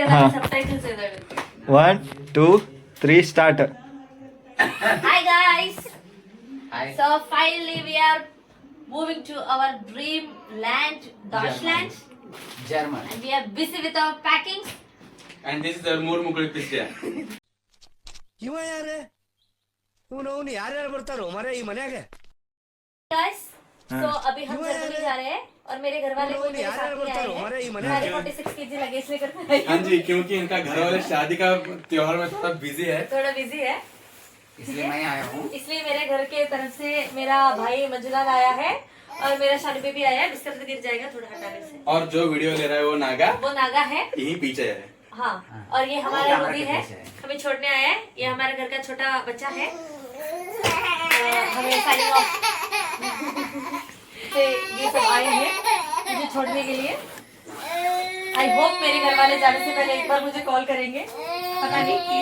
subtitles ಇದಾವೆ. 1 2 3 start. Hi guys. Hi. So finally we are moving to our dream land, Deutschland. German. And we are busy with our packing. And this is our ಮೂರು ಮುಗುಳಿ ಪಿಸ್ಯ. ಇವ ಯಾರೇ ಇವನು ಯಾರ್ಯಾರು ಬರ್ತಾರೋ ಮರೆ ಈ ಮನೆಯಾಗೆ Guys, so अभी हम जर्मनी जा रहे हैं और मेरे घर वाले भी मेरे साथ ही आए हैं. मैं 46 kg लगेज लेकर आई हूं. हाँ जी, क्योंकि इनका घर वाले शादी का त्योहार में थोड़ा बिजी है. थोड़ा बिजी है, इसलिए मैं आया हूँ. इसलिए मेरे घर के तरफ से मेरा भाई मंजुनाथ आया है और मेरा शानू बेबी आया है. बिस्तर गिर जाएगा थोड़ा हटाने से. और जो वीडियो ले रहा है वो नागा है, यही पीछे है. हाँ. और ये हमारा रूबी है, हमें छोड़ने आया है. ये हमारे घर का छोटा बच्चा है. हमें साइनिंग ऑफ से ये सब आए हैं मुझे छोड़ने के लिए. आई होप मेरे घर वाले जाने से पहले एक बार मुझे कॉल करेंगे. पता नहीं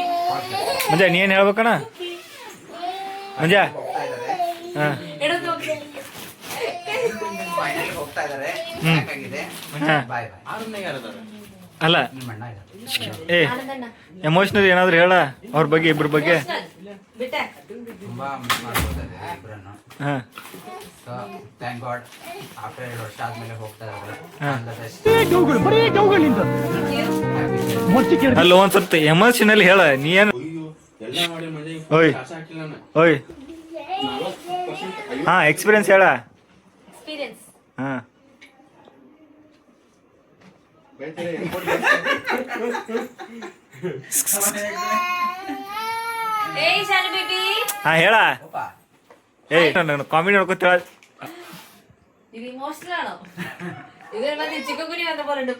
ಮಂಜ ನೀನ್ ಹೇಳ್ಬೇಕಣ್ಣ ಮಂಜ ಹಾ ಇಡೋದು. ಫೈನಲಿ ಹೋಗ್ತಾ ಇದಾರೆ. ಆಗಿದೆ. ಹಾ. ಬಾಯ್ ಬಾಯ್. ಆರನೇ ಯಾರದಾರೆ? ಅಲ್ಲ ನಿಮ್ಮ ಅಣ್ಣ ಇದ್ದಾರೆ. ಏ ಆನಂದಣ್ಣ ಎಮೋಷನಲ್ ಏನಾದ್ರು ಹೇಳ ಅವ್ರ ಬಗ್ಗೆ ಇಬ್ರ ಬಗ್ಗೆ. ಬಿಟ್ಟೆ ತುಂಬಾ ಮಿಸ್ ಮಾಡ್ಕೊತಾರೆ ಇಬ್ಬರನ್ನು. ಹಾ ಸೊ ಥ್ಯಾಂಕ್ ಗಾಡ್ ಆಫ್ಟರ್ 2 ವರ್ಷ ಆದ್ಮೇಲೆ ಹೋಗ್ತಾ ಇದ್ದಾರೆ. ಹಾ. Happy ಅಲ್ಲ ಒಂದ್ ಸ್ವಲ್ಪ ಎಮೋಷನಲ್ ಹೇಳ ನೀ ಏನ್ ಅಯ್ಯೋ ಎಲ್ಲ ಮಾಡಿ ಮಜಾ ಓಯ್. ಕಾಸ ಹಾಕಿಲ್ಲ ನಾನು. ಓಯ್ 40% ಹಾ ಎಕ್ಸ್ಪೀರಿಯನ್ಸ್ ಹೇಳ. ಎಕ್ಸ್ಪೀರಿಯನ್ಸ್. ಹಾ ಬೇರೆ ಏಯ್ ಶಾನು ಬೇಬಿ ಹಾ ಹೇಳ. ಅಪ್ಪ ಏ ನಾನು ಕಾಮಿಡಿ ನೋಡ್ಕೊತ ഇത് ഇമോഷണൽ ആണോ? ഇത് മതി ചിക്കൻകുനി വന്ന പോലെ ഉണ്ട്.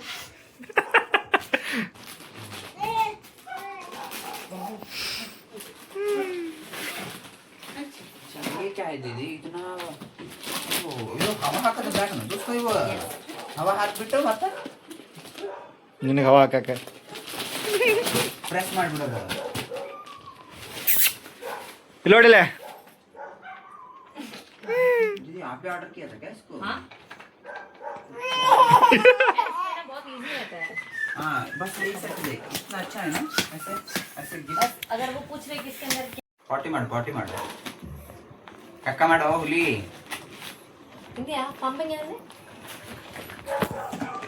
ये क्या है दीदी इतना ಇದು ಹವಾ ಹಾಕೋದು ಬೇಡ ದೋಸ್ತ. ಇವ ಹವಾ ಹಾಕ್ಬಿಟ್ಟು ಮತ್ತೆ ನಿನಗೆ ಹವಾ ಹಾಕಕ್ಕೆ ಪ್ರೆಸ್ ಮಾಡಿಬಿಡೋದು. ಇಲ್ಲಿ ನೋಡಿಲ್ಲ. दीदी आप भी ऑर्डर किया था क्या इसको? हाँ बहुत इजी रहता है. हाँ बस यही सब देख इतना अच्छा है ना. ऐसे ऐसे बस अगर वो पूछ रहे किसके अंदर ಪಾಟಿ ಮಾಡು ಕಕ್ಕ ಮಾಡೋ ಹುಲಿ. ಇಂದಿಯಾ ಪಂಪಿಂಗ್ ಏನಿದೆ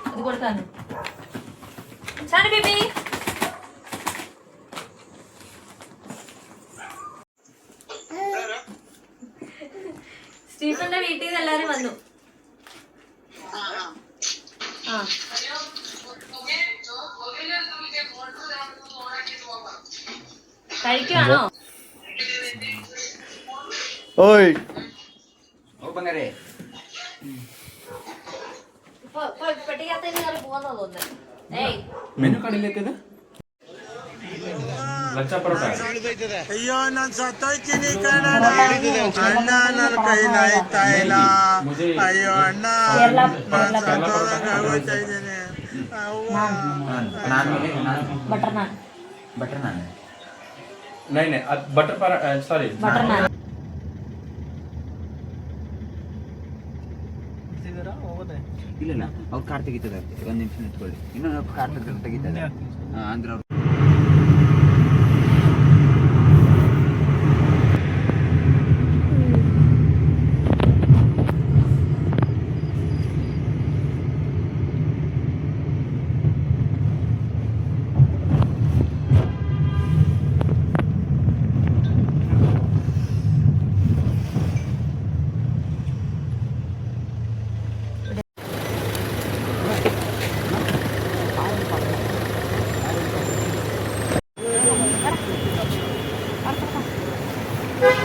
ಅದು ಕೊಡ್ತಾನೆ. ಶಾನು ಬೇಬಿ സ്റ്റീഫന്റെ വീട്ടിൽ നിന്ന് എല്ലാരും വന്നു. ആ കഴിക്കുവാണോ? ಓಯ್ ಓ ಬಂಗಾರೆ ഇപ്പൊ പെട്ടിക്കകത്ത് കയറി പോവാന്നാ തോന്നുന്നത്. ഏയ് ಮೆನು ಕಾರ್ಡ್ ಇಲ್ಲಿ ಐತೆ ಲಚ್ಚ ಪರೋಟ. ಅಯ್ಯೋ ನಾನ್ ಸತ್ತೋಯ್ತೀನಿ ಕಣಣ್ಣ ಅಣ್ಣ ನನ್ನ ಕೈಲಾಯ್ತಾ ಇಲ್ಲ. ಅಯ್ಯೋ ಅಣ್ಣ ನಾನ್ ಸತ್ತೋದಂಗ್ ಆಗೋಯ್ತಾ ಇದ್ದೀನಿ. बटर नान ಬಟರ್ ನಾನು नहीं नहीं बटर पर सॉरी बटर नान. ಇಲ್ಲ ಅವ್ರು ಕಾರ್ ತೆಗಿತಾರೆ. ಒಂದು ನಿಮಿಷ ನಿಂತ್ಕೊಳ್ಳಿ. ಇನ್ನೊಂದು ಕಾರ್ ತೆಗಿತಾರೆ ಅಂದ್ರೆ ಅವ್ರು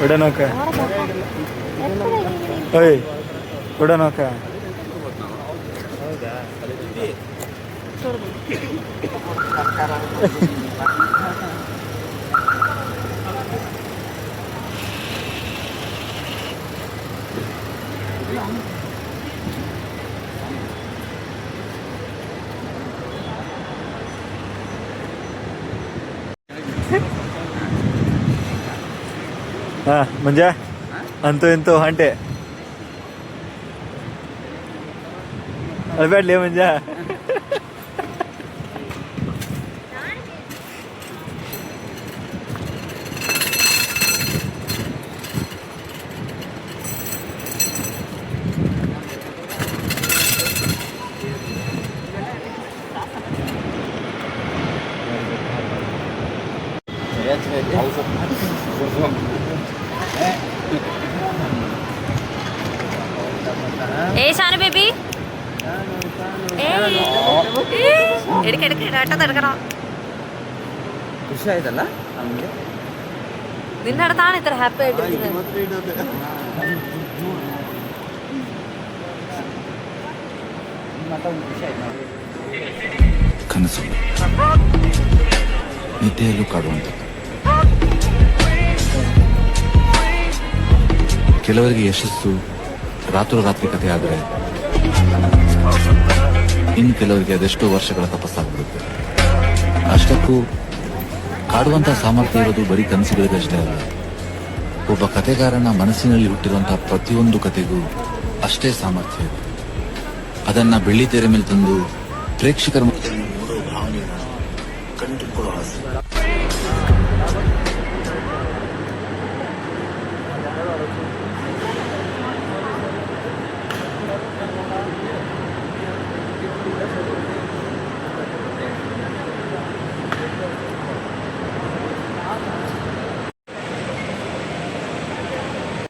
ಉಡನೋಕ ಓಯ್ ಉಡನೋಕ ಹಾ ಮಂಜ ಅಂತೂ ಇಂತೂ ಹೊಂಟೆ ಅಳ್ಬೇಡ್ಲಿ ಮಂಜ ಏ ಶಾನು ಬೇಬಿ ಎಡಕ್ಕೆ ಎಡಕರ ಖುಷಿ ಆಯ್ತಲ್ಲ ನಮಗೆ. ನಿನ್ನ ತಾನೇ ಈ ಥರ ಹ್ಯಾಪಿ ಆയിട്ടിರ್ತೀನಿ. ಮತ್ತೊಂದು ಖುಷಿ ಆಯ್ತು. ಕನಸು ನಿದ್ದೆಯಲ್ಲೂ ಕಾಡುವಂತ. ಕೆಲವರಿಗೆ ಯಶಸ್ಸು ರಾತ್ರೋರಾತ್ರಿ ಕಥೆ ಆದರೆ ಇನ್ನು ಕೆಲವರಿಗೆ ಅದೆಷ್ಟೋ ವರ್ಷಗಳ ತಪಸ್ಸಾಗ್ಬಿಡುತ್ತೆ. ಅಷ್ಟಕ್ಕೂ ಕಾಡುವಂತ ಸಾಮರ್ಥ್ಯ ಇರೋದು ಬರೀ ಕನಸುಗಳಿಗಷ್ಟೇ ಅಲ್ಲ. ಒಬ್ಬ ಕಥೆಗಾರನ ಮನಸ್ಸಿನಲ್ಲಿ ಹುಟ್ಟಿರುವಂತಹ ಪ್ರತಿಯೊಂದು ಕಥೆಗೂ ಅಷ್ಟೇ ಸಾಮರ್ಥ್ಯ ಇದೆ. ಅದನ್ನ ಬೆಳ್ಳಿ ತೆರೆ ಮೇಲೆ ತಂದು ಪ್ರೇಕ್ಷಕರ ಮುಂದೆ ನೋಡೋ ಭಾವನೆಯನ್ನು ಕಂಡುಕೊಳ್ಳೋ ಆಸೆ.